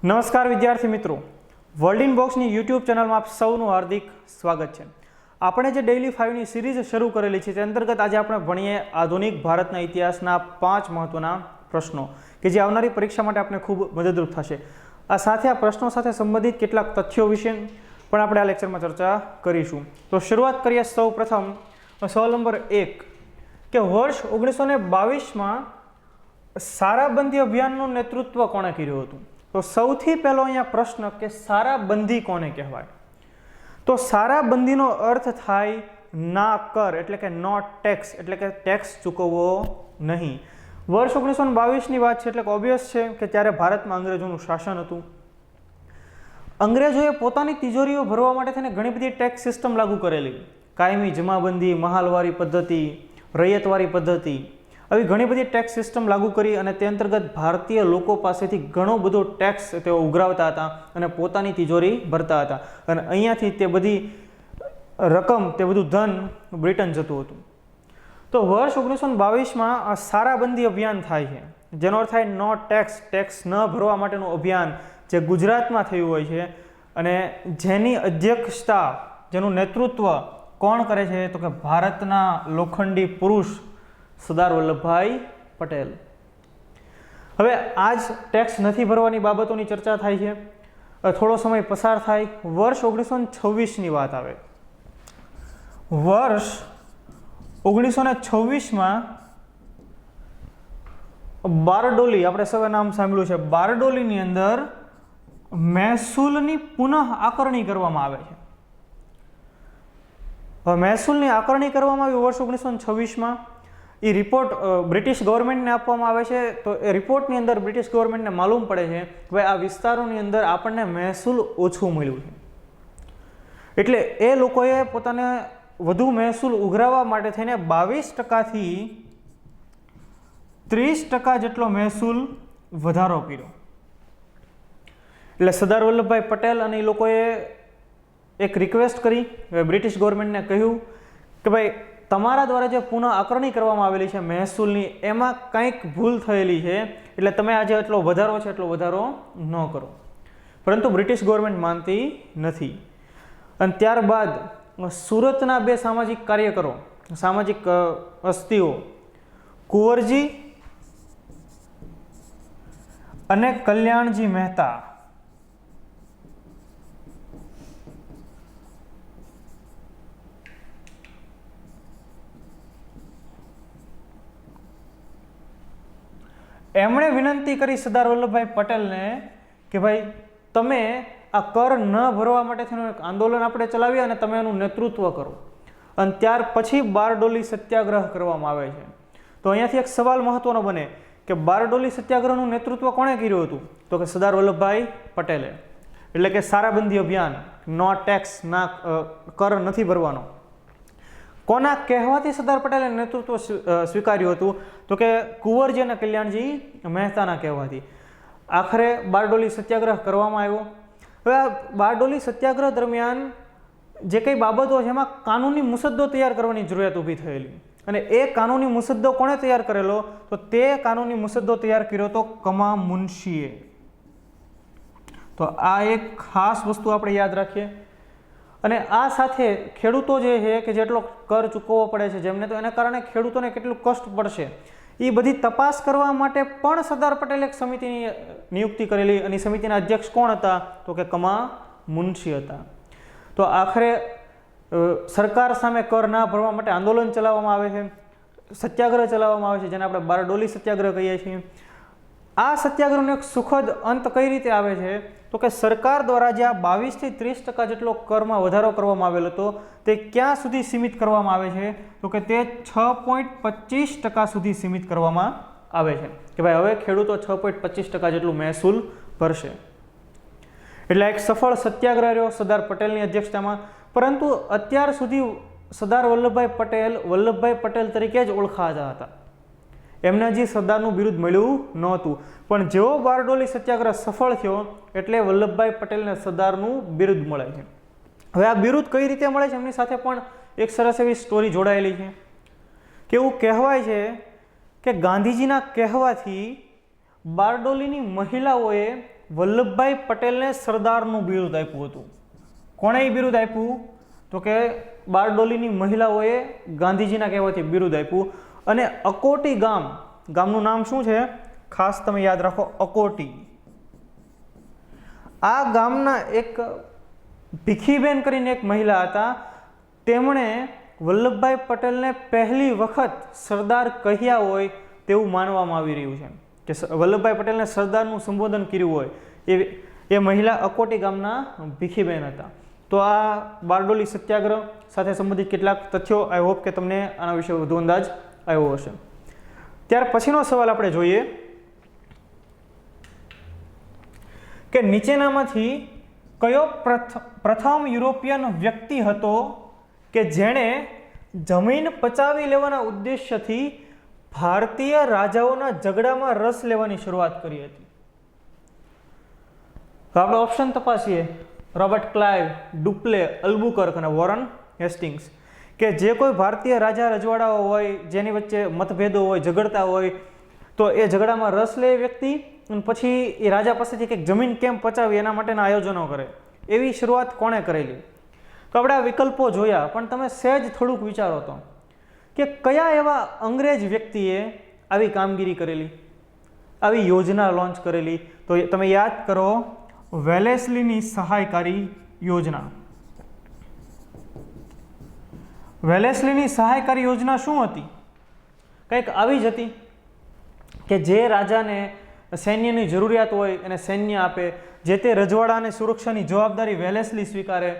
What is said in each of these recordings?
નમસ્કાર વિદ્યાર્થી મિત્રો, વર્લ્ડ ઇન બોક્સની યુટ્યુબ ચેનલમાં આપ સૌનું હાર્દિક સ્વાગત છે। આપણે જે ડેઇલી 5ની સિરીઝ શરૂ કરેલી છે તે અંતર્ગત આજે આપણે ભણીએ આધુનિક ભારતના ઇતિહાસના 5 મહત્વના પ્રશ્નો કે જે આવનારી પરીક્ષા માટે આપણે ખૂબ મદદરૂપ થશે। આ સાથે આ પ્રશ્નો સાથે સંબંધિત કેટલાક તથ્યો વિશે પણ આપણે આ લેક્ચરમાં ચર્ચા કરીશું। તો શરૂઆત કરીએ સૌ પ્રથમ સવાલ નંબર 1 કે વર્ષ 1922માં સારાબંધી અભિયાનનું નેતૃત્વ કોણે કર્યું હતું? તો સૌથી પહેલો અહીંયા પ્રશ્ન કે સારાબંધી કોને કહેવાય? તો સારાબંધીનો અર્થ થાય ના કર, એટલે કે નો ટેક્સ, એટલે કે ટેક્સ ચૂકવવો નહીં। વર્ષ 1922ની વાત છે એટલે ઓબ્વિયસ છે કે ત્યારે ભારતમાં અંગ્રેજોનું શાસન હતું। અંગ્રેજોએ પોતાની તિજોરીઓ ભરવા માટે થઈને ઘણી બધી ટેક્સ સિસ્ટમ લાગુ કરેલી, કાયમી જમાબંધી, મહાલવારી પદ્ધતિ, રૈયતવારી પદ્ધતિ, આવી ઘણી બધી ટેક્સ સિસ્ટમ લાગુ કરી અને તે અંતર્ગત ભારતીય લોકો પાસેથી ઘણો બધો ટેક્સ તેઓ ઉઘરાવતા હતા અને પોતાની તિજોરી ભરતા હતા અને અહીંયાથી તે બધી રકમ, તે બધું ધન બ્રિટન જતું હતું। તો વર્ષ 1922માં આ સારાબંધી અભિયાન થાય છે, જેનો અર્થ થાય નો ટેક્સ, ટેક્સ ન ભરવા માટેનું અભિયાન જે ગુજરાતમાં થયું હોય છે અને જેની અધ્યક્ષતા, જેનું નેતૃત્વ કોણ કરે છે? તો કે ભારતના લોખંડી પુરુષ સરદાર વલ્લભભાઈ પટેલ। હવે આજ ટેક્સ નથી ભરવાની બાબતોની ચર્ચા થાય છે, થોડો સમય પસાર થાય, વર્ષ 1926ની વાત આવે। વર્ષ 1926માં બારડોલી, આપણે સૌએ નામ સાંભળ્યું છે, બારડોલીની અંદર મહેસૂલની પુનઃ આકરણી કરવામાં આવે છે। હવે મહેસૂલની આકરણી કરવામાં આવી વર્ષ 1926માં। એ રિપોર્ટ બ્રિટિશ ગવર્મેન્ટને આપવામાં આવે છે। તો એ રિપોર્ટની અંદર બ્રિટિશ ગવર્મેન્ટને માલુમ પડે છે કે ભાઈ આ વિસ્તારોની અંદર આપણને મહેસૂલ ઓછું મળ્યું છે, એટલે એ લોકોએ પોતાને વધુ મહેસૂલ ઉઘરાવવા માટે થઈને 22%થી 30% જેટલો મહેસૂલ વધારો કર્યો। એટલે સરદાર વલ્લભભાઈ પટેલ અને એ લોકોએ એક રિક્વેસ્ટ કરી, બ્રિટિશ ગવર્મેન્ટને કહ્યું કે ભાઈ તમારા દ્વારા જે પુનઃ આકરણી કરવામાં આવેલી છે મહેસૂલની, એમાં કંઈક ભૂલ થયેલી છે, એટલે તમે આજે એટલો વધારો છે એટલો વધારો ન કરો। પરંતુ બ્રિટિશ ગવર્મેન્ટ માનતી નથી અને ત્યારબાદ સુરતના બે સામાજિક કાર્યકરો, સામાજિક હસ્તીઓ, કુંવરજી અને કલ્યાણજી મહેતા, એમણે વિનંતી કરી સરદાર વલ્લભભાઈ પટેલને કે ભાઈ તમે આ કર ન ભરવા માટે થઈને એક આંદોલન આપણે ચલાવીએ અને તમે એનું નેતૃત્વ કરો, અને ત્યાર પછી બારડોલી સત્યાગ્રહ કરવામાં આવે છે। તો અહીંયાથી એક સવાલ મહત્વનો બને કે બારડોલી સત્યાગ્રહનું નેતૃત્વ કોણે કર્યું હતું? તો કે સરદાર વલ્લભભાઈ પટેલે। એટલે કે સારાબંધી અભિયાન, નો ટેક્સ, ના કર નથી ભરવાનો, કોના કહેવાથી સરદાર પટેલે નેતૃત્વ સ્વીકાર્યું હતું? તો કે કુંવરજી અને કલ્યાણજી મહેતાના કહેવાથી। આખરે બારડોલી સત્યાગ્રહ કરવામાં આવ્યો। હવે આ બારડોલી સત્યાગ્રહ દરમિયાન જે કંઈ બાબતો છે એમાં કાનૂની મુસદ્દો તૈયાર કરવાની જરૂરિયાત ઊભી થયેલી, અને એ કાનૂની મુસદ્દો કોણે તૈયાર કરેલો? તો તે કાનૂની મુસદ્દો તૈયાર કર્યો તો કમા મુનશીએ। તો આ એક ખાસ વસ્તુ આપણે યાદ રાખીએ। અને આ સાથે ખેડૂતો જે છે કે જેટલો કર ચૂકવવો પડે છે જેમને, તો એના કારણે ખેડૂતોને કેટલું કષ્ટ પડશે એ બધી તપાસ કરવા માટે પણ સરદાર પટેલે એક સમિતિની નિયુક્તિ કરેલી, અને સમિતિના અધ્યક્ષ કોણ હતા? તો કે કમા મુનશી હતા। તો આખરે સરકાર સામે કર ના ભરવા માટે આંદોલન ચલાવવામાં આવે છે, સત્યાગ્રહ ચલાવવામાં આવે છે, જેને આપણે બારડોલી સત્યાગ્રહ કહીએ છીએ। આ સત્યાગ્રહનો એક સુખદ અંત કઈ રીતે આવે છે? તો કે સરકાર દ્વારા જે આ 22થી 30% જેટલો કરમાં વધારો કરવામાં આવેલો હતો તે ક્યાં સુધી સીમિત કરવામાં આવે છે? તો કે તે 6.25% સુધી સીમિત કરવામાં આવે છે કે ભાઈ હવે ખેડૂતો 6.25% જેટલું મહેસૂલ ભરશે। એટલે એક સફળ સત્યાગ્રહ રહ્યો સરદાર પટેલની અધ્યક્ષતામાં। પરંતુ અત્યાર સુધી સરદાર વલ્લભભાઈ પટેલ તરીકે જ ઓળખાતા હતા, એમને હજી સરદારનું બિરુદ મળ્યું નહોતું। પણ જેવો બારડોલી સત્યાગ્રહ સફળ થયો એટલે વલ્લભભાઈ પટેલને સરદારનું બિરુદ મળે છે। હવે આ બિરુદ કઈ રીતે મળે છે એમની સાથે પણ એક સરસ એવી સ્ટોરી જોડાયેલી છે કે એવું કહેવાય છે કે ગાંધીજીના કહેવાથી બારડોલીની મહિલાઓએ વલ્લભભાઈ પટેલને સરદારનું બિરુદ આપ્યું હતું. કોણે એ બિરુદ આપ્યું? તો કે બારડોલીની મહિલાઓએ ગાંધીજીના કહેવાથી બિરુદ આપ્યું. અને અકોટી ગામનું નામ શું છે? ખાસ તમે યાદ રાખો, અકોટી. આ ગામના એક ભીખીબેન કરીને એક મહિલા હતા. તેમણે વલ્લભભાઈ પટેલને પહેલી વખત સરદાર કહ્યા હોય તેવું માનવામાં આવી રહ્યું છે કે વલ્લભભાઈ પટેલને સરદારનું સંબોધન કર્યું હોય એ મહિલા અકોટી ગામના ભીખીબેન હતા. તો આ બારડોલી સત્યાગ્રહ સાથે સંબંધિત કેટલાક તથ્યો આઈ હોપ કે તમને આના વિશે વધુ અંદાજ આવ્યો હશે. ત્યાર પછીનો સવાલ આપણે જોઈએ કે નીચેનામાંથી કયો પ્રથમ યુરોપિયન વ્યક્તિ હતો કે જેણે જમીન પચાવી લેવાના ઉદ્દેશ્યથી ભારતીય રાજાઓના ઝઘડામાં રસ લેવાની શરૂઆત કરી હતી? તો આપણે ઓપ્શન તપાસીએ. રોબર્ટ ક્લાઇવ, ડુપ્લે, અલ્બુકર્ક અને વોરન હેસ્ટિંગ્સ. કે જે કોઈ ભારતીય રાજા રજવાડાઓ હોય જેની વચ્ચે મતભેદો હોય, ઝઘડતા હોય, તો એ ઝઘડામાં રસ લે વ્યક્તિ અને પછી એ રાજા પાસેથી કંઈક જમીન કેમ પચાવી એના માટેના આયોજનો કરે. એવી શરૂઆત કોણે કરેલી? તો આપણે આ વિકલ્પો જોયા, પણ તમે સહેજ થોડુંક વિચારો તો કે કયા એવા અંગ્રેજ વ્યક્તિએ આવી કામગીરી કરેલી, આવી યોજના લોન્ચ કરેલી? તો તમે યાદ કરો, વેલેસ્લીની સહાયકારી યોજના. વેલેસ્લીની સહાયકારી યોજના શું હતી? કંઈક આવી જ હતી કે જે રાજાને સૈન્યની જરૂરિયાત હોય એને સૈન્ય આપે, જે તે રજવાડાને સુરક્ષાની જવાબદારી વેલેસ્લી સ્વીકારે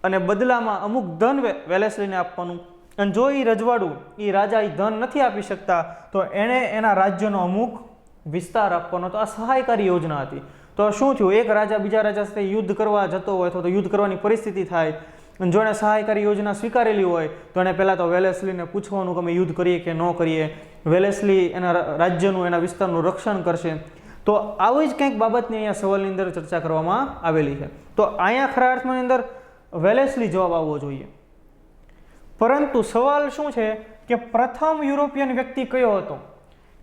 અને બદલામાં અમુક ધન વેલેસ્લીને આપવાનું. અને જો એ રજવાડું એ રાજા એ ધન નથી આપી શકતા તો એણે એના રાજ્યનો અમુક વિસ્તાર આપવાનો. તો આ સહાયકારી યોજના હતી. તો શું થયું? એક રાજા બીજા રાજા સાથે યુદ્ધ કરવા જતો હોય અથવા તો યુદ્ધ કરવાની પરિસ્થિતિ થાય અને જો એને સહાયકારી યોજના સ્વીકારેલી હોય તો એને પહેલાં તો વેલેસ્લીને પૂછવાનું કે અમે યુદ્ધ કરીએ કે ન કરીએ. વેલેસ્લી એના રાજ્યનું, એના વિસ્તારનું રક્ષણ કરશે. તો આવી જ કંઈક બાબતની અહીંયા સવાલની અંદર ચર્ચા કરવામાં આવેલી છે. તો અહીંયા ખરા અર્થમાં અંદર વેલેસ્લી જવાબ આવવો જોઈએ. પરંતુ સવાલ શું છે કે પ્રથમ યુરોપિયન વ્યક્તિ કયો હતો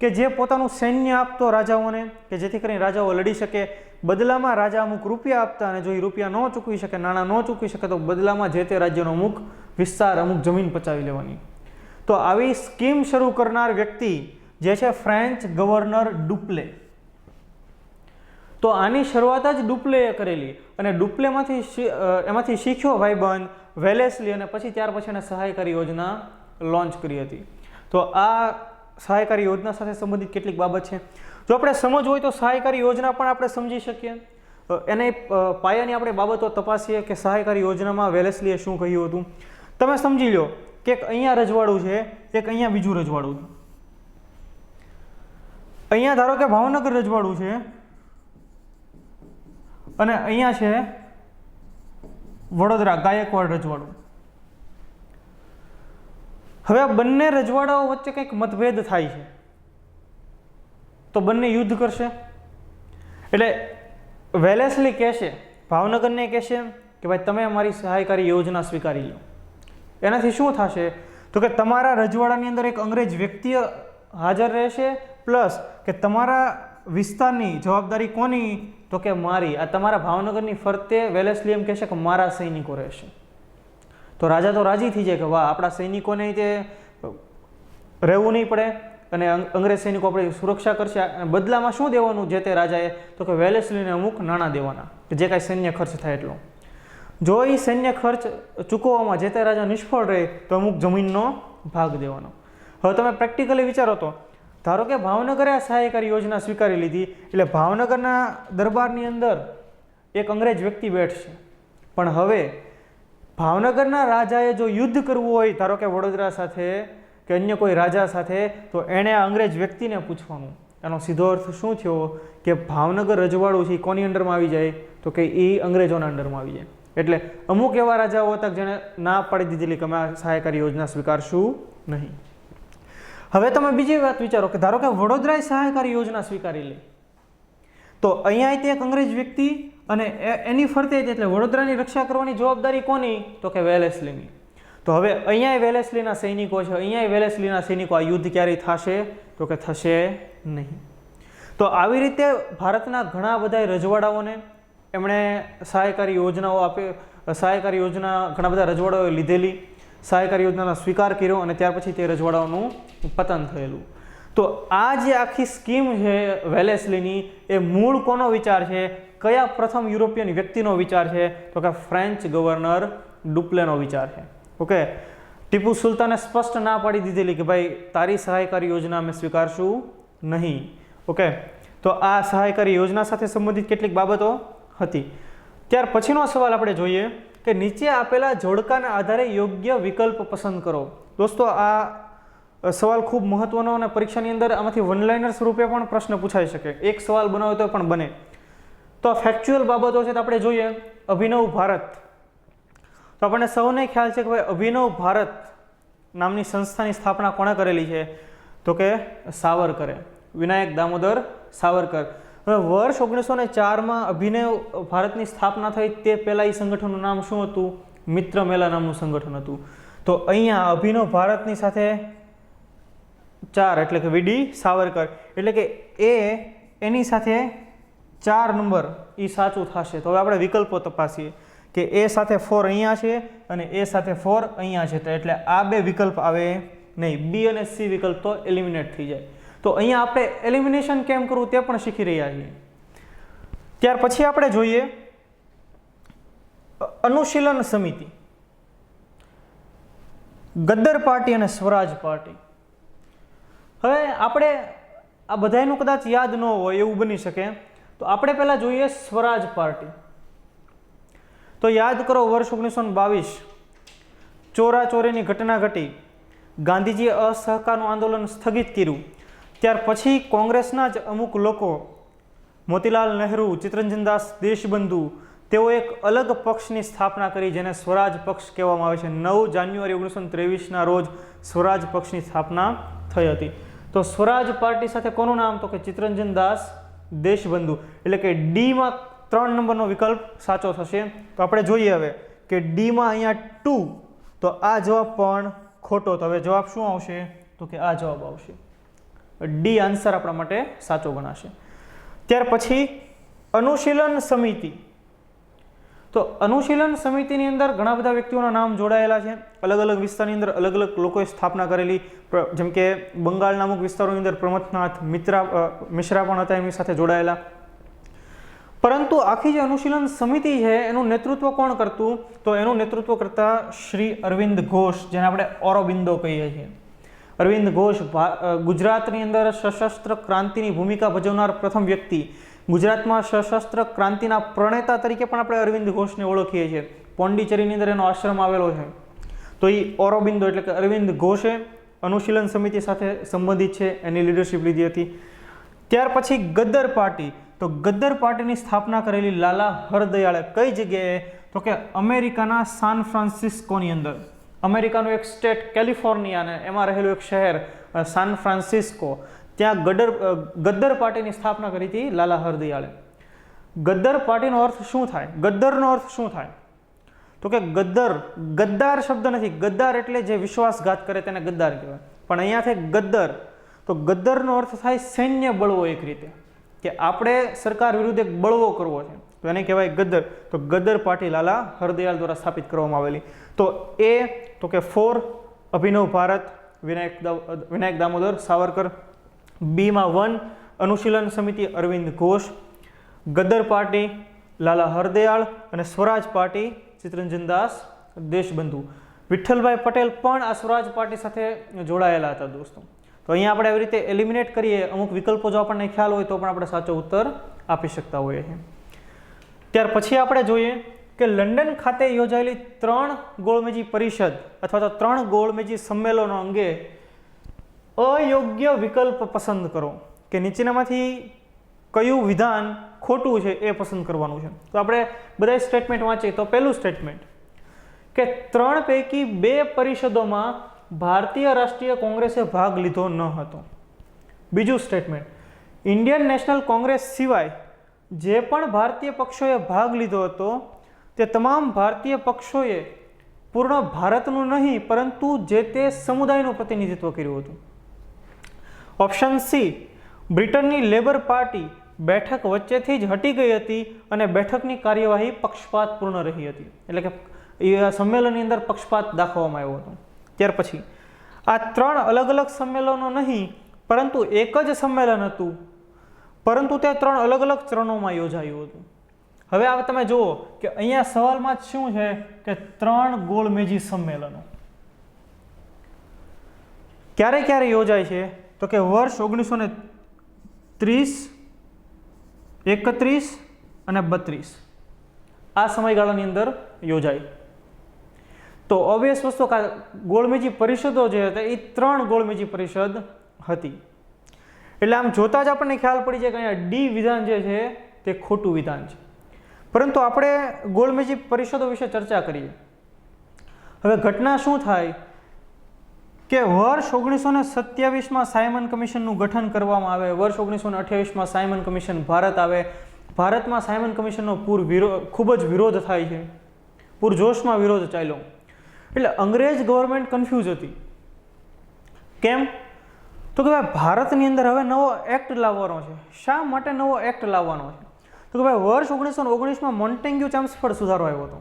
કે જે પોતાનું સૈન્ય આપતો રાજાઓને કે જેથી કરીને રાજાઓ લડી શકે? બદલામાં રાજા અમુક રૂપિયા આપતા અને જો એ રૂપિયા ન ચૂકવી શકે, નાણાં ન ચૂકવી શકે તો બદલામાં જે તે રાજ્યનો અમુક વિસ્તાર, અમુક જમીન પચાવી લેવાની. તો આવી સ્કીમ શરૂ કરનાર વ્યક્તિ જે છે ફ્રેન્ચ ગવર્નર ડુપ્લે. તો આની શરૂઆત જ ડુપ્લેએ કરેલી અને એમાંથી શીખ્યો ભાઈબંધ વેલેસ્લી અને પછી ત્યાર પછી એને સહાયકારી યોજના લોન્ચ કરી હતી. તો આ સહાયકારી યોજના સાથે સંબંધિત કેટલીક બાબત છે. જો આપણે સમજવું હોય તો સહાયકારી યોજના પણ આપણે સમજી શકીએ. એને પાયાની આપણે બાબતો તપાસીએ કે સહાયકારી યોજનામાં વેલેસ્લીએ શું કહ્યું હતું. તમે સમજી લો કે એક અહીંયા રજવાડું છે, એક અહીંયા બીજું રજવાડું છે. અહીંયા ધારો કે ભાવનગર રજવાડું છે અને અહીંયા છે વડોદરા ગાયકવાડ રજવાડું. હવે બંને રજવાડાઓ વચ્ચે કંઈક મતભેદ થાય છે તો બંને યુદ્ધ કરશે. એટલે વેલેસ્લી કહેશે, ભાવનગરને કહેશે કે ભાઈ તમે અમારી સહાયકારી યોજના સ્વીકારી લો. એનાથી શું થશે તો કે તમારા રજવાડાની અંદર એક અંગ્રેજ વ્યક્તિ હાજર રહેશે, પ્લસ કે તમારા વિસ્તારની જવાબદારી કોની? તો કે મારી. આ તમારા ભાવનગરની ફરતે વેલેસ્લી એમ કહેશે કે મારા સૈનિકો રહેશે. તો રાજા તો રાજી થઈ જાય કે વાહ, આપણા સૈનિકોને તે રહેવું નહીં પડે અને અંગ્રેજ સૈનિકો આપણી સુરક્ષા કરશે. બદલામાં શું દેવાનું જે તે રાજાએ? તો કે વેલેસ્લીને અમુક નાણાં દેવાના કે જે કાંઈ સૈન્ય ખર્ચ થાય એટલો. જો એ સૈન્ય ખર્ચ ચૂકવવામાં જે તે રાજા નિષ્ફળ રહે તો અમુક જમીનનો ભાગ દેવાનો. હવે તમે પ્રેક્ટિકલી વિચારો તો ધારો કે ભાવનગરે આ સહાયકારી યોજના સ્વીકારી લીધી એટલે ભાવનગરના દરબારની અંદર એક અંગ્રેજ વ્યક્તિ બેઠશે. પણ હવે ભાવનગરના રાજાએ જો યુદ્ધ કરવું હોય ધારો કે વડોદરા સાથે કે અન્ય કોઈ રાજા સાથે, તો એણે આ અંગ્રેજ વ્યક્તિને પૂછવાનું. એનો સીધો અર્થ શું થયો કે ભાવનગર રજવાડું છે એ કોની અંડરમાં આવી જાય? તો કે એ અંગ્રેજોના અંડરમાં આવી જાય. એટલે અમુક એવા રાજાઓ હતા જેણે ના પાડી દીધેલી કે અમે આ સહાયકારી યોજના સ્વીકારશું નહીં. હવે તમે બીજી વાત વિચારો કે ધારો કે વડોદરાએ સહાયકારી યોજના સ્વીકારી લે તો અહીંયા તે એક અંગ્રેજ વ્યક્તિ અને એની ફરતે એટલે વડોદરાની રક્ષા કરવાની જવાબદારી કોની? તો કે વેલેસ્લીની. તો હવે અહીંયા વેલેસ્લીના સૈનિકો છે, અહીંયા વેલેસ્લીના સૈનિકો. આ યુદ્ધ ક્યારે થશે? તો કે થશે નહીં. તો આવી રીતે ભારતના ઘણા બધા રજવાડાઓને એમણે સહાયકારી યોજનાઓ સહાયકારી યોજના ઘણા બધા રજવાડાઓએ લીધેલી, સહાયકારી યોજનાનો સ્વીકાર કર્યો અને ત્યાર પછી તે રજવાડાઓનું પતન થયેલું. તો આ જે આખી સ્કીમ છે વેલેસ્લીની, એ મૂળ કોનો વિચાર છે, કયા પ્રથમ યુરોપિયન વ્યક્તિનો વિચાર છે, તો કે ફ્રેન્ચ ગવર્નર ડુપ્લેનો વિચાર છે. ઓકે, ટીપુ સુલતાને સ્પષ્ટ ના પાડી દીધેલી કે ભાઈ તારી સહાયકારી યોજના અમે સ્વીકારશું નહીં. ઓકે, તો આ સહાયકારી યોજના સાથે સંબંધિત કેટલીક બાબતો હતી. ત્યાર પછીનો સવાલ આપણે જોઈએ કે નીચે આપેલા જોડકાના આધારે યોગ્ય વિકલ્પ પસંદ કરો. દોસ્તો, આ સવાલ ખૂબ મહત્વનો અને પરીક્ષાની અંદર આમાંથી વન લાઇનર સ્વરૂપે પણ પ્રશ્ન પૂછાઈ શકે. એક સવાલ બનાવો તો પણ બને. તો ફેક્ચ્યુઅલ બાબતો છે તો આપણે જોઈએ. અભિનવ ભારત, તો આપણને સૌને ખ્યાલ છે કે ભાઈ અભિનવ ભારત નામની સંસ્થાની સ્થાપના કોણે કરેલી છે, તો કે સાવરકરે, વિનાયક દામોદર સાવરકર. હવે વર્ષ 1904માં અભિનવ ભારતની સ્થાપના થઈ તે પહેલાં એ સંગઠનનું નામ શું હતું, મિત્ર મેલા નામનું સંગઠન હતું. તો અહીંયા અભિનવ ભારતની સાથે 4 એટલે કે વીડી સાવરકર, એટલે કે એની સાથે 4 નંબર એ સાચું થશે. તો હવે આપણે વિકલ્પો તપાસીએ કે એ સાથે 4 અહીંયા છે અને એ સાથે 4 અહીંયા છે, તો એટલે આ બે વિકલ્પ આવે નહીં. બી અને સી વિકલ્પ તો એલિમિનેટ થઈ જાય. તો અહીંયા આપણે એલિમિનેશન કેમ કરવું તે પણ શીખી રહ્યા છીએ. ત્યાર પછી આપણે જોઈએ અનુશીલન સમિતિ, ગદ્દર પાર્ટી અને સ્વરાજ પાર્ટી. હવે આપણે આ બધાનું કદાચ યાદ ન હોય એવું બની શકે, તો આપણે પહેલાં જોઈએ સ્વરાજ પાર્ટી. તો યાદ કરો, વર્ષ 1922 ચોરાચોરીની ઘટના ઘટી, ગાંધીજીએ અસહકારનું આંદોલન સ્થગિત કર્યું. ત્યાર પછી કોંગ્રેસના જ અમુક લોકો, મોતીલાલ નહેરુ, ચિત્તરંજન દાસ દેશબંધુ, તેઓ એક અલગ પક્ષની સ્થાપના કરી જેને સ્વરાજ પક્ષ કહેવામાં આવે છે. 9 જાન્યુઆરી 1923ના રોજ સ્વરાજ પક્ષની સ્થાપના થઈ હતી. તો સ્વરાજ પાર્ટી સાથે કોનું નામ, તો કે ચિત્તરંજન દાસ દેશબંધુ, એટલે કે ડીમાં 3 નંબરનો વિકલ્પ સાચો થશે. તો આપણે જોઈએ હવે કે ડીમાં અહીંયા 2, તો આ જવાબ પણ ખોટો. તો હવે જવાબ શું આવશે, તો કે આ જવાબ આવશે. ડી આન્સર આપણા માટે સાચો ગણાશે. ત્યાર પછી અનુશીલન સમિતિ. તો અનુશીલન સમિતિની અંદર ઘણા બધા વ્યક્તિઓના નામ જોડાયેલા છે. અલગ અલગ વિસ્તારની અંદર અલગ અલગ લોકોએ સ્થાપના કરેલી, જેમ કે બંગાળના અમુક વિસ્તારોની અંદર પ્રમથનાથ મિશ્રા પણ હતા એમની સાથે જોડાયેલા. પરંતુ આખી જે અનુશીલન સમિતિ છે એનું નેતૃત્વ કોણ કરતું, તો એનું નેતૃત્વ કરતા શ્રી અરવિંદ ઘોષ, જેને આપણે ઓરોબિંદો કહીએ છીએ. અરવિંદ ઘોષ ગુજરાતની અંદર સશસ્ત્ર ક્રાંતિની ભૂમિકા ભજવનાર પ્રથમ વ્યક્તિ. ગુજરાતમાં સશસ્ત્ર ક્રાંતિના પ્રણેતા તરીકે પણ આપણે અરવિંદ ઘોષને ઓળખીએ છીએ. પોંડિચેરીની અંદર એનો આશ્રમ આવેલો છે. તો એ ઓરોબિંદો એટલે કે અરવિંદ ઘોષે અનુશીલન સમિતિ સાથે સંબંધિત છે, એની લીડરશિપ લીધી હતી. ત્યાર પછી ગદ્દર પાર્ટી. તો ગદ્દર પાર્ટીની સ્થાપના કરેલી લાલા હરદયાળે કઈ જગ્યાએ, તો કે અમેરિકાના સાન ફ્રાન્સિસ્કોની અંદર. અમેરિકાનું એક સ્ટેટ કેલિફોર્નિયા અને એમાં રહેલું એક શહેર સાન ફ્રાન્સિસ્કો, ત્યાં ગદ્દર પાર્ટીની સ્થાપના કરી હતી લાલા હરદયાળે. ગદ્દર પાર્ટીનો અર્થ શું થાય, ગદ્દરનો અર્થ શું થાય, તો કે ગદ્દાર શબ્દ નથી. ગદ્દાર એટલે જે વિશ્વાસઘાત કરે તેને ગદ્દાર કહેવાય, પણ અહીંયા થાય ગદ્દર. તો ગદ્દરનો અર્થ થાય સૈન્ય બળવો. એક રીતે કે આપણે સરકાર વિરુદ્ધ એક બળવો કરવો છે તો એને કહેવાય ગદ્દર. તો ગદ્દર પાર્ટી લાલા હરદયાળ દ્વારા સ્થાપિત કરવામાં આવેલી. તો એ તો કે 4 અભિનવ ભારત, વિનાયક દામોદર સાવરકર. બીમાં 1 અનુશીલન સમિતિ અરવિંદ ઘોષ, ગદ્દર પાર્ટી લાલા હરદયાળ અને સ્વરાજ પાર્ટી ચિત્તરંજન દાસ દેશબંધુ. વિઠ્ઠલભાઈ પટેલ પણ આ સ્વરાજ પાર્ટી સાથે જોડાયેલા હતા દોસ્તો. તો અહીંયા આપણે આવી રીતે એલિમિનેટ કરીએ, અમુક વિકલ્પો જો આપણને ખ્યાલ હોય તો પણ આપણે સાચો ઉત્તર આપી શકતા હોઈએ છીએ. ત્યાર પછી આપણે જોઈએ કે લંડન ખાતે યોજાયેલી 3 ગોળમેજી પરિષદ અથવા તો 3 ગોળમેજી સંમેલનો અંગે અયોગ્ય વિકલ્પ પસંદ કરો, કે નીચેનામાંથી કયું વિધાન ખોટું છે એ પસંદ કરવાનું છે. તો આપણે બધા સ્ટેટમેન્ટ વાંચીએ. તો પહેલું સ્ટેટમેન્ટ કે 3 પૈકી 2 પરિષદોમાં ભારતીય રાષ્ટ્રીય કોંગ્રેસે ભાગ લીધો ન હતો. બીજું સ્ટેટમેન્ટ, ઇન્ડિયન નેશનલ કોંગ્રેસ સિવાય જે પણ ભારતીય પક્ષોએ ભાગ લીધો હતો તે તમામ ભારતીય પક્ષોએ પૂર્ણ ભારતનું નહીં પરંતુ જે તે સમુદાયનું પ્રતિનિધિત્વ કર્યું હતું. ઓપ્શન સી, બ્રિટનની લેબર પાર્ટી બેઠક વચ્ચેથી જ હટી ગઈ હતી અને બેઠકની કાર્યવાહી પક્ષપાતપૂર્ણ રહી હતી. એટલે કે એ સંમેલનની અંદર પક્ષપાત દાખવવામાં આવ્યો હતો. ત્યાર પછી આ 3 અલગ અલગ સંમેલનો નહીં, પરંતુ એક જ સંમેલન હતું, પરંતુ તે 3 અલગ અલગ ચરણોમાં યોજાયું હતું. હવે આ તમે જુઓ કે અહીંયા સવાલમાં જ શું છે કે 3 ગોળમેજી સંમેલનો ક્યારે ક્યારે યોજાય છે, તો કે વર્ષ 1930, 31 અને 32 આ સમયગાળાની અંદર યોજાય. તો ઓબ્વિયસ વસ્તુ ગોળમેજી પરિષદો જે હતા એ 3 ગોળમેજી પરિષદ હતી. એટલે આમ જોતા જ આપણને ખ્યાલ પડી જાય કે અહીંયા ડી વિધાન જે છે તે ખોટું વિધાન છે. પરંતુ આપણે ગોળમેજી પરિષદો વિશે ચર્ચા કરીએ. હવે ઘટના શું થાય કે વર્ષ 1927માં સાયમન કમિશનનું ગઠન કરવામાં આવે. વર્ષ 1928માં સાયમન કમિશન ભારત આવે. ભારતમાં સાયમન કમિશનનો ખૂબ જ વિરોધ થાય છે, પૂરજોશમાં વિરોધ ચાલ્યો. એટલે અંગ્રેજ ગવર્મેન્ટ કન્ફ્યુઝ હતી. કેમ? તો કે ભાઈ ભારતની અંદર હવે નવો એક્ટ લાવવાનો છે. શા માટે નવો એક્ટ લાવવાનો છે? તો કે ભાઈ વર્ષ 1919માં મોન્ટેગ્યુ ચેમ્સફોર્ડ સુધારો આવ્યો હતો.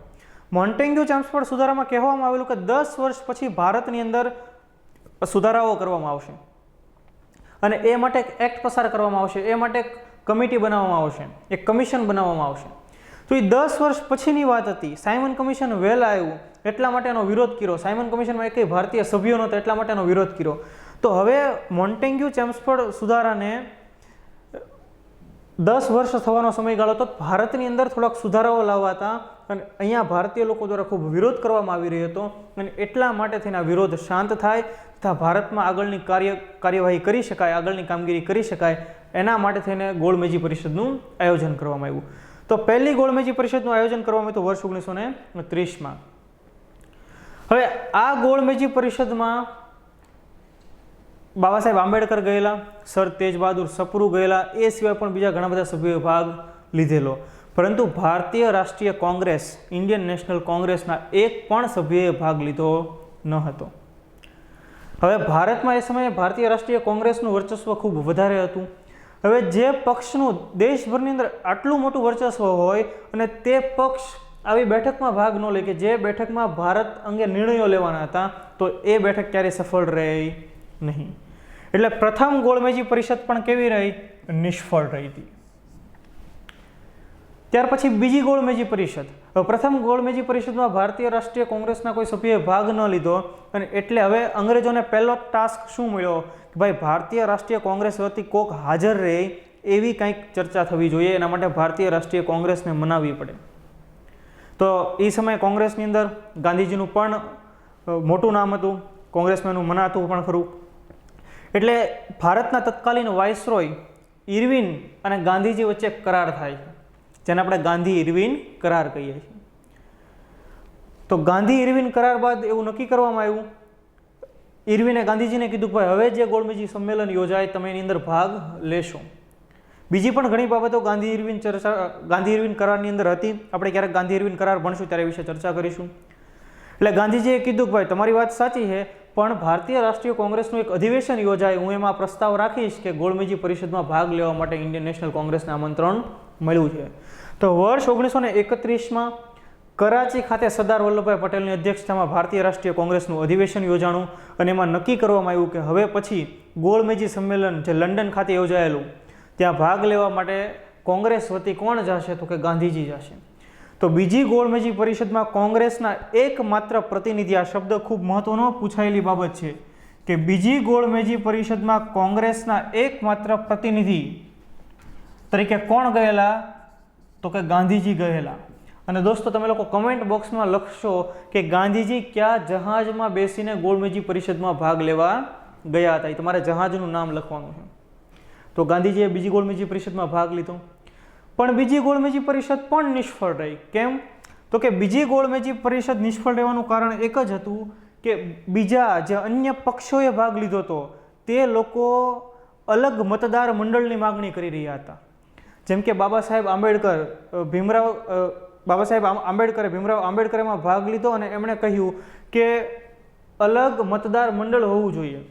મોન્ટેગ્યુ ચેમ્સફોર્ડ સુધારામાં કહેવામાં આવેલું કે 10 વર્ષ પછી ભારતની અંદર સુધારાઓ કરવામાં આવશે અને એ માટે એક એક્ટ પસાર કરવામાં આવશે, એ માટે એક કમિટી બનાવવામાં આવશે, એક કમિશન બનાવવામાં આવશે. તો એ 10 વર્ષ પછીની વાત હતી. સાયમન કમિશન વહેલા આવ્યું એટલા માટે એનો વિરોધ કર્યો. સાયમન કમિશનમાં એકેય ભારતીય સભ્યો નહોતા એટલા માટે એનો વિરોધ કર્યો. તો હવે મોન્ટેગ્યુ ચેમ્સફોર્ડ સુધારાને 10 વર્ષ થવાનો સમયગાળો તો ભારતની અંદર થોડાક સુધારાઓ લાવવા હતા અને અહીંયા ભારતીય લોકો દ્વારા ખૂબ વિરોધ કરવામાં આવી રહ્યો હતો અને એટલા માટે થઈને આ વિરોધ શાંત થાય તથા ભારતમાં આગળની કાર્યવાહી કરી શકાય, આગળની કામગીરી કરી શકાય, એના માટે થઈને ગોળમેજી પરિષદનું આયોજન કરવામાં આવ્યું. તો પહેલી ગોળમેજી પરિષદનું આયોજન કરવામાં આવ્યું વર્ષ 1930માં. હવે આ ગોળમેજી પરિષદમાં બાબા સાહેબ આંબેડકર ગયેલા, સર તેજ બહાદુર સપ્રુ ગયેલા, એ સિવાય પણ બીજા ઘણા બધા સભ્યોએ ભાગ લીધેલો. પરંતુ ભારતીય રાષ્ટ્રીય કોંગ્રેસ, ઇન્ડિયન નેશનલ કોંગ્રેસના એક પણ સભ્યએ ભાગ લીધો ન હતો. હવે ભારતમાં એ સમયે ભારતીય રાષ્ટ્રીય કોંગ્રેસનું વર્ચસ્વ ખૂબ વધારે હતું. હવે જે પક્ષનું દેશભરની અંદર આટલું મોટું વર્ચસ્વ હોય અને તે પક્ષ આવી બેઠકમાં ભાગ ન લે કે જે બેઠકમાં ભારત અંગે નિર્ણયો લેવાના હતા, તો એ બેઠક ક્યારેય સફળ રહી નહીં. એટલે પ્રથમ ગોળમેજી પરિષદ પણ કેવી રહી? નિષ્ફળ રહી હતી. ત્યાર પછી બીજી ગોળમેજી પરિષદ. પ્રથમ ગોળમેજી પરિષદમાં ભારતીય રાષ્ટ્રીય કોંગ્રેસના કોઈ સભ્યએ ભાગ ન લીધો અને એટલે હવે અંગ્રેજોને પહેલો ટાસ્ક શું મળ્યો કે ભાઈ ભારતીય રાષ્ટ્રીય કોંગ્રેસ વતી કોક હાજર રહે એવી કંઈક ચર્ચા થવી જોઈએ. એના માટે ભારતીય રાષ્ટ્રીય કોંગ્રેસને મનાવવી પડે. તો એ સમયે કોંગ્રેસની અંદર ગાંધીજીનું પણ મોટું નામ હતું, કોંગ્રેસમાં એનું મનાતું પણ ખરું. એટલે ભારતના તત્કાલીન વાઇસરોય ઇરવિન અને ગાંધીજી વચ્ચે એક કરાર થાય છે, જેને આપણે ગાંધી ઇરવિન કરાર કહીએ છીએ. તો ગાંધી ઇરવિન કરાર બાદ એવું નક્કી કરવામાં આવ્યું, ઇરવિને ગાંધીજીને કીધું કે ભાઈ હવે જે ગોળમેજી સંમેલન યોજાય તમે એની અંદર ભાગ લેશો. બીજી પણ ઘણી બાબતો ગાંધી ઇરવિન કરારની અંદર હતી. આપણે ક્યારેક ગાંધી ઇરવિન કરાર ભણશું ત્યારે વિશે ચર્ચા કરીશું. એટલે ગાંધીજીએ કીધું કે ભાઈ તમારી વાત સાચી છે, પણ ભારતીય રાષ્ટ્રીય કોંગ્રેસનું એક અધિવેશન યોજાય, હું એમાં પ્રસ્તાવ રાખીશ કે ગોળમેજી પરિષદમાં ભાગ લેવા માટે ઇન્ડિયન નેશનલ કોંગ્રેસને આમંત્રણ મળ્યું છે. તો વર્ષ 1931માં કરાચી ખાતે સરદાર વલ્લભભાઈ પટેલની અધ્યક્ષતામાં ભારતીય રાષ્ટ્રીય કોંગ્રેસનું અધિવેશન યોજાણું અને એમાં નક્કી કરવામાં આવ્યું કે હવે પછી ગોળમેજી સંમેલન જે લંડન ખાતે યોજાયેલું ત્યાં ભાગ લેવા માટે કોંગ્રેસ વતી કોણ જશે? તો કે ગાંધીજી જશે. તો બીજી ગોળમેજી પરિષદમાં કોંગ્રેસના એકમાત્ર પ્રતિનિધિ, આ શબ્દ ખૂબ મહત્વનો પૂછાયેલી બાબત છે કે બીજી ગોળમેજી પરિષદમાં કોંગ્રેસના એકમાત્ર પ્રતિનિધિ તરીકે કોણ ગયેલા? તો કે ગાંધીજી ગયેલા. અને દોસ્તો તમે લોકો કમેન્ટ બોક્સમાં લખશો કે ગાંધીજી કયા જહાજમાં બેસીને ગોળમેજી પરિષદમાં ભાગ લેવા ગયા હતા. એ તમારે જહાજનું નામ લખવાનું છે. તો ગાંધીજીએ બીજી ગોળમેજી પરિષદમાં ભાગ લીધો, પણ બીજી ગોળમેજી પરિષદ પણ નિષ્ફળ રહી. કેમ? તો કે બીજી ગોળમેજી પરિષદ નિષ્ફળ રહેવાનું કારણ એક જ હતું કે બીજા જે અન્ય પક્ષોએ ભાગ લીધો હતો તે લોકો અલગ મતદાર મંડળની માગણી કરી રહ્યા હતા. જેમ કે બાબા સાહેબ આંબેડકરે ભીમરાવ આંબેડકરમાં ભાગ લીધો અને એમણે કહ્યું કે અલગ મતદાર મંડળ હોવું જોઈએ.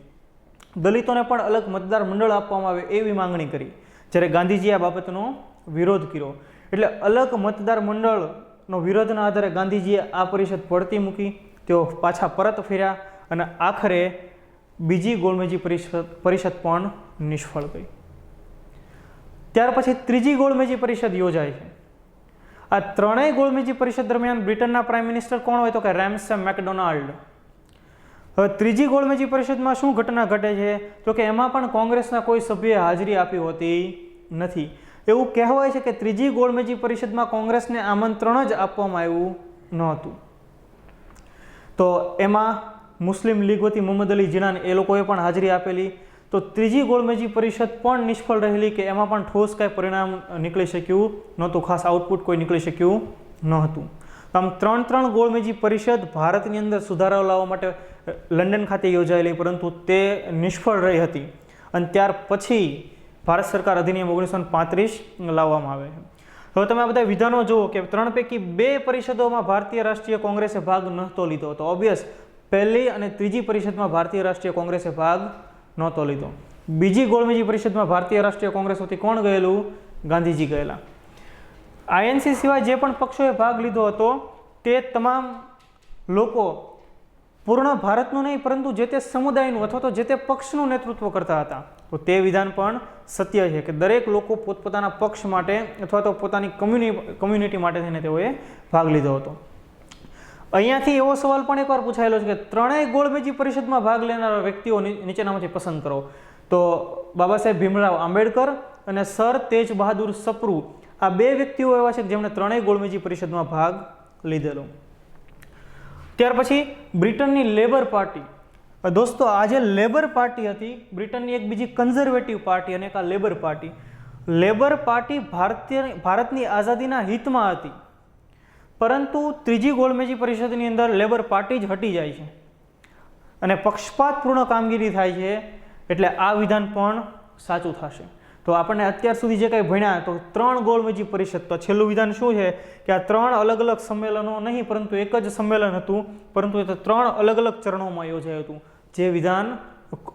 દલિતોને પણ અલગ મતદાર મંડળ આપવામાં આવે એવી માંગણી કરી, જ્યારે ગાંધીજીએ આ બાબતનો વિરોધ કર્યો. એટલે અલગ મતદાર મંડળનો વિરોધના આધારે ગાંધીજીએ આ પરિષદ પડતી મૂકી. તેઓ પાછા પરત ફર્યા અને આખરે બીજી ગોળમેજી પરિષદ પણ નિષ્ફળ ગઈ. ત્યાર પછી ત્રીજી ગોળમેજી પરિષદ યોજાય છે. આ ત્રણેય ગોળમેજી પરિષદ દરમિયાન બ્રિટનના પ્રાઇમ મિનિસ્ટર કોણ હોય? તો કે રેમ્સે મેકડોનાલ્ડ. હવે ત્રીજી ગોળમેજી પરિષદમાં શું ઘટના ઘટે છે? તો કે એમાં પણ કોંગ્રેસના કોઈ સભ્યએ હાજરી આપી હોતી નથી. એવું કહેવાય છે કે ત્રીજી ગોળમેજી પરિષદમાં કોંગ્રેસને આમંત્રણ જ આપવામાં આવ્યું ન હતું. તો એમાં મુસ્લિમ લીગ વતી મોહમ્મદ અલી જીનાન એ લોકોએ પણ હાજરી આપેલી. તો ત્રીજી ગોળમેજી પરિષદ પણ નિષ્ફળ રહેલી કે એમાં પણ ઠોસ કાંઈ પરિણામ નીકળી શક્યું નહોતું, ખાસ આઉટપુટ કોઈ નીકળી શક્યું ન હતું. આમ 3 ગોળમેજી પરિષદ ભારતની અંદર સુધારાઓ લાવવા માટે લંડન ખાતે યોજાયેલી, પરંતુ તે નિષ્ફળ રહી હતી. અને ત્યાર પછી ભારત સરકાર અધિનિયમ 1935 લાવવામાં આવે છે. હવે તમે આ બધા વિધાનો જુઓ કે 3 પૈકી 2 પરિષદોમાં ભારતીય રાષ્ટ્રીય કોંગ્રેસે ભાગ નહોતો લીધો. તો ઓબ્વિયસ પહેલી અને ત્રીજી પરિષદમાં ભારતીય રાષ્ટ્રીય કોંગ્રેસે ભાગ નહોતો લીધો. બીજી ગોળમેજી પરિષદમાં ભારતીય રાષ્ટ્રીય કોંગ્રેસ વતી કોણ ગયેલું? ગાંધીજી ગયેલા. આઈએનસી સિવાય જે પણ પક્ષોએ ભાગ લીધો હતો તે તમામ લોકો પૂર્ણ ભારતનું નહીં પરંતુ જે તે સમુદાયનું અથવા તો જે તે પક્ષનું નેતૃત્વ કરતા હતા. તો તે વિધાન પણ સત્ય છે કે દરેક લોકો પોતપોતાના પક્ષ માટે અથવા તો પોતાની કમ્યુનિટી માટે થઈને તેઓએ ભાગ લીધો હતો. અહીંયાથી એવો સવાલ પણ એકવાર પૂછાયેલો છે કે ત્રણેય ગોળમેજી પરિષદમાં ભાગ લેનારા વ્યક્તિઓ નીચેનામાંથી પસંદ કરો. તો બાબા સાહેબ ભીમરાવ આંબેડકર અને સર તેજ બહાદુર સપ્રુ આ 2 વ્યક્તિઓ એવા છે જેમણે ત્રણેય ગોળમેજી પરિષદમાં ભાગ લીધેલો. ત્યાર પછી બ્રિટનની લેબર પાર્ટી. દોસ્તો આ જે લેબર પાર્ટી હતી બ્રિટનની એક બીજી કન્ઝર્વેટિવ પાર્ટી અને એક આ લેબર પાર્ટી. લેબર પાર્ટી ભારતની આઝાદીના હિતમાં હતી, પરંતુ ત્રીજી ગોળમેજી પરિષદની અંદર લેબર પાર્ટી જ હટી જાય છે અને પક્ષપાતપૂર્ણ કામગીરી થાય છે. એટલે આ વિધાન પણ સાચું થશે. તો આપણને અત્યાર સુધી જે કંઈ ભણ્યા તો 3 ગોળમેજી પરિષદ, તો છેલ્લું વિધાન શું છે કે આ 3 અલગ અલગ સંમેલનો નહીં પરંતુ એક જ સંમેલન હતું, પરંતુ એ તો 3 અલગ અલગ ચરણોમાં યોજાયું હતું. જે વિધાન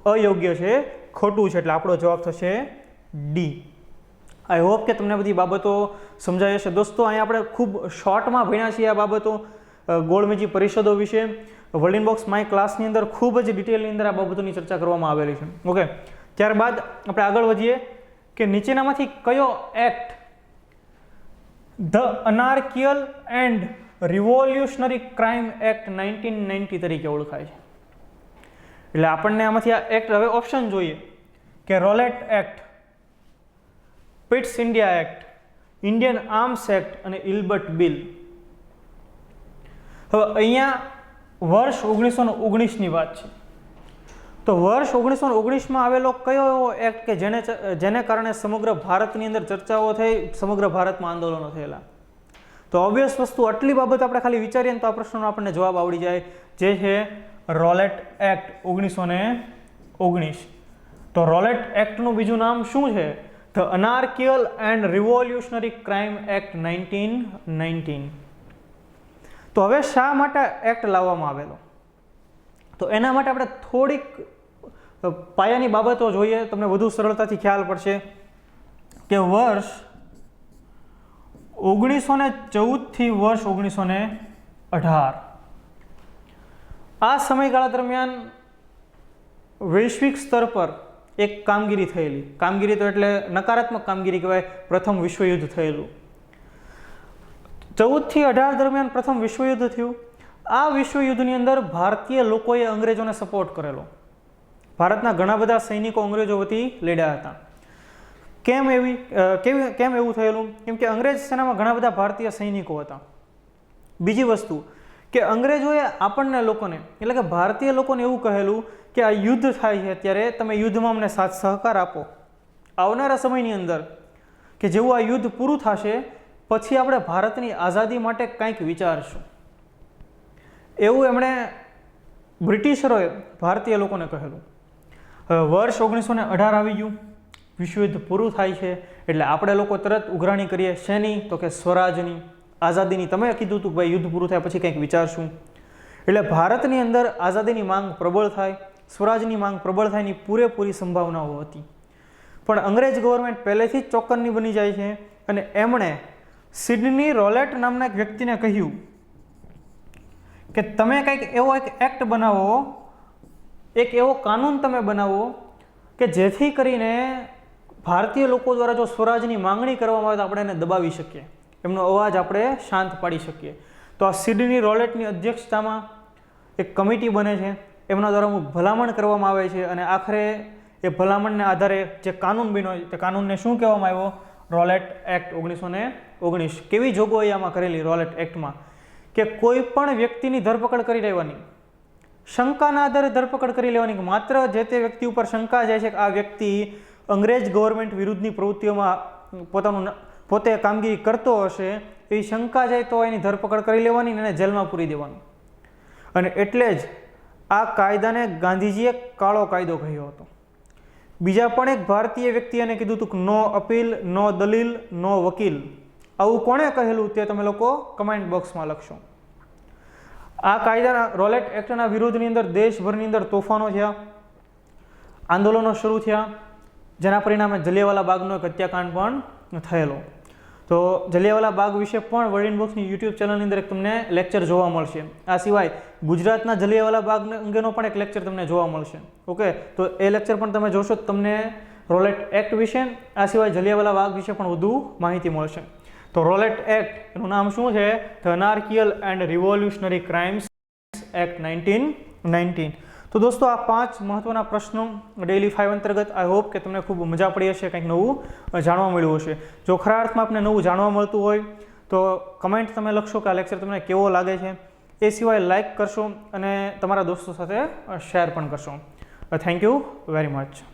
અયોગ્ય છે, ખોટું છે. એટલે આપણો જવાબ થશે ડી. આઈ હોપ કે તમને બધી બાબતો સમજાય હશે. દોસ્તો અહીંયા આપણે ખૂબ શોર્ટમાં ભણ્યા છીએ આ બાબતો ગોળમેજી પરિષદો વિશે. વર્લ્ડ બોક્સ માય ક્લાસની અંદર ખૂબ જ ડિટેલની અંદર આ બાબતોની ચર્ચા કરવામાં આવેલી છે. ઓકે, ત્યારબાદ આપણે આગળ વધીએ કે નીચેનામાંથી કયો act the anarchical and revolutionary crime act 1990 તરીકે ઓળખાય છે? એટલે આપણને આમાંથી આ એક્ટ હવે ઓપ્શન જોઈએ કે Rowlatt act, Pitt's India act, Indian arms act અને ઇલ્બર્ટ બિલ. હવે અહીંયા વર્ષ 1919ની વાત છે. તો વર્ષ 1919માં આવેલો કયો એવો એક્ટ કે જેને કારણે સમગ્ર ભારતની અંદર ચર્ચાઓ થઈ, સમગ્ર ભારતમાં આંદોલનો થયેલા? તો ઓબ્વિયસ વસ્તુ આટલી બાબત આપણે ખાલી વિચારીએ તો આ પ્રશ્નનો આપણને જવાબ આવડી જાય, જે છે રોલેટ એક્ટ 1919. તો રોલેટ એક્ટનું બીજું નામ શું છે? The anarchical and revolutionary crime act 1919. તો હવે શા માટે એક્ટ લાવવામાં આવેલો? તો એના માટે આપણે થોડીક પાયાની બાબતો જોઈએ, તમને વધુ સરળતાથી ખ્યાલ પડશે કે વર્ષ 1914 થી વર્ષ 1918 આ સમયગાળા દરમિયાન વૈશ્વિક સ્તર પર એક કામગીરી થયેલી. કામગીરી તો એટલે નકારાત્મક કામગીરી કહેવાય. પ્રથમ વિશ્વયુદ્ધ થયેલું. 14 થી 18 દરમિયાન પ્રથમ વિશ્વયુદ્ધ થયું. આ વિશ્વયુદ્ધની અંદર ભારતીય લોકોએ અંગ્રેજોને સપોર્ટ કરેલો. ભારતના ઘણા બધા સૈનિકો અંગ્રેજો વતી લડ્યા હતા. કેમ એવું થયેલું? કેમ કે અંગ્રેજ સેનામાં ઘણા બધા ભારતીય સૈનિકો હતા. બીજી વસ્તુ કે અંગ્રેજોએ આપણને લોકોને એટલે કે ભારતીય લોકોને એવું કહેલું કે આ યુદ્ધ થાય છે ત્યારે તમે યુદ્ધમાં અમને સાથ સહકાર આપો. આવનારા સમયની અંદર કે જેવું આ યુદ્ધ પૂરું થશે પછી આપણે ભારતની આઝાદી માટે કંઈક વિચારશું, એવું એમણે બ્રિટિશરોએ ભારતીય લોકોને કહેલું. હવે વર્ષ 1918 આવી ગયું, વિશ્વયુદ્ધ પૂરું થાય છે એટલે આપણે લોકો તરત ઉઘરાણી કરીએ. શેની? તો કે સ્વરાજની, આઝાદીની. તમે કીધું હતું ભાઈ યુદ્ધ પૂરું થાય પછી કંઈક વિચારશું. એટલે ભારતની અંદર આઝાદીની માંગ પ્રબળ થાય, સ્વરાજની માંગ પ્રબળ થાયની પૂરેપૂરી સંભાવનાઓ હતી. પણ અંગ્રેજ ગવર્મેન્ટ પહેલેથી જ ચોક્કસની બની જાય છે અને એમણે સિડની રોલેટ નામના એક વ્યક્તિને કહ્યું કે તમે કંઈક એવો એક એક્ટ બનાવો, એક એવો કાનૂન તમે બનાવો કે જેથી કરીને ભારતીય લોકો દ્વારા જો સ્વરાજની માંગણી કરવામાં આવે તો આપણે એને દબાવી શકીએ, એમનો અવાજ આપણે શાંત પાડી શકીએ. તો આ સિડની રોલેટની અધ્યક્ષતામાં એક કમિટી બને છે, એમના દ્વારા ભલામણ કરવામાં આવે છે અને આખરે એ ભલામણને આધારે જે કાનૂન બન્યો તે કાનૂનને શું કહેવામાં આવ્યો? Rowlatt act 1919. કેવી જોગવાઈ આમાં કરેલી રોલેટ એક્ટમાં? કે કોઈ પણ વ્યક્તિની ધરપકડ કરી લેવાની, શંકાના આધારે ધરપકડ કરી લેવાની, કે માત્ર જે તે વ્યક્તિ ઉપર શંકા જાય છે કે આ વ્યક્તિ અંગ્રેજ ગવર્મેન્ટ વિરુદ્ધની પ્રવૃત્તિઓમાં પોતે કામગીરી કરતો હશે, એવી શંકા જાય તો એની ધરપકડ કરી લેવાની અને જેલમાં પૂરી દેવાનું. અને એટલે જ આ કાયદાને ગાંધીજીએ કાળો કાયદો કહ્યો હતો. બીજા પણ એક ભારતીય વ્યક્તિએ કીધું હતું કે નો અપીલ, નો દલીલ, નો વકીલ. આવું કોણે કહેલું તે તમે લોકો કમેન્ટ બોક્સમાં લખશો. આ કાયદાના રોલેટ એક્ટના વિરોધની અંદર દેશભરની અંદર તોફાનો થયા, આંદોલનો શરૂ થયા, જેના પરિણામે જલિયાવાલા બાગનો એક હત્યાકાંડ પણ થયેલો. તો જલિયાવાલા બાગ વિશે પણ વર્લ્ડ ઇનબોક્સની યુટ્યુબ ચેનલની અંદર એક તમને લેક્ચર જોવા મળશે. આ સિવાય ગુજરાતના જલિયાવાલા બાગ અંગેનો પણ એક લેક્ચર તમને જોવા મળશે. ઓકે, તો એ લેક્ચર પણ તમે જોશો તો તમને રોલેટ એક્ટ વિશે, આ સિવાય જલિયાવાલા બાગ વિશે પણ વધુ માહિતી મળશે. તો રોલેટ એક્ટ એનું નામ શું છે? The anarchical and revolutionary crimes act 1919. તો દોસ્તો આ 5 મહત્વના પ્રશ્નો ડેઇલી 5 અંતર્ગત આઈ હોપ કે તમને ખૂબ મજા પડી હશે, કંઈક નવું જાણવા મળ્યું હશે. જો ખરા અર્થમાં આપને નવું જાણવા મળતું હોય તો કમેન્ટ તમે લખશો કે આ લેક્ચર તમને કેવો લાગે છે. એ સિવાય લાઇક કરશો અને તમારા દોસ્તો સાથે શેર પણ કરશો. Thank you very much.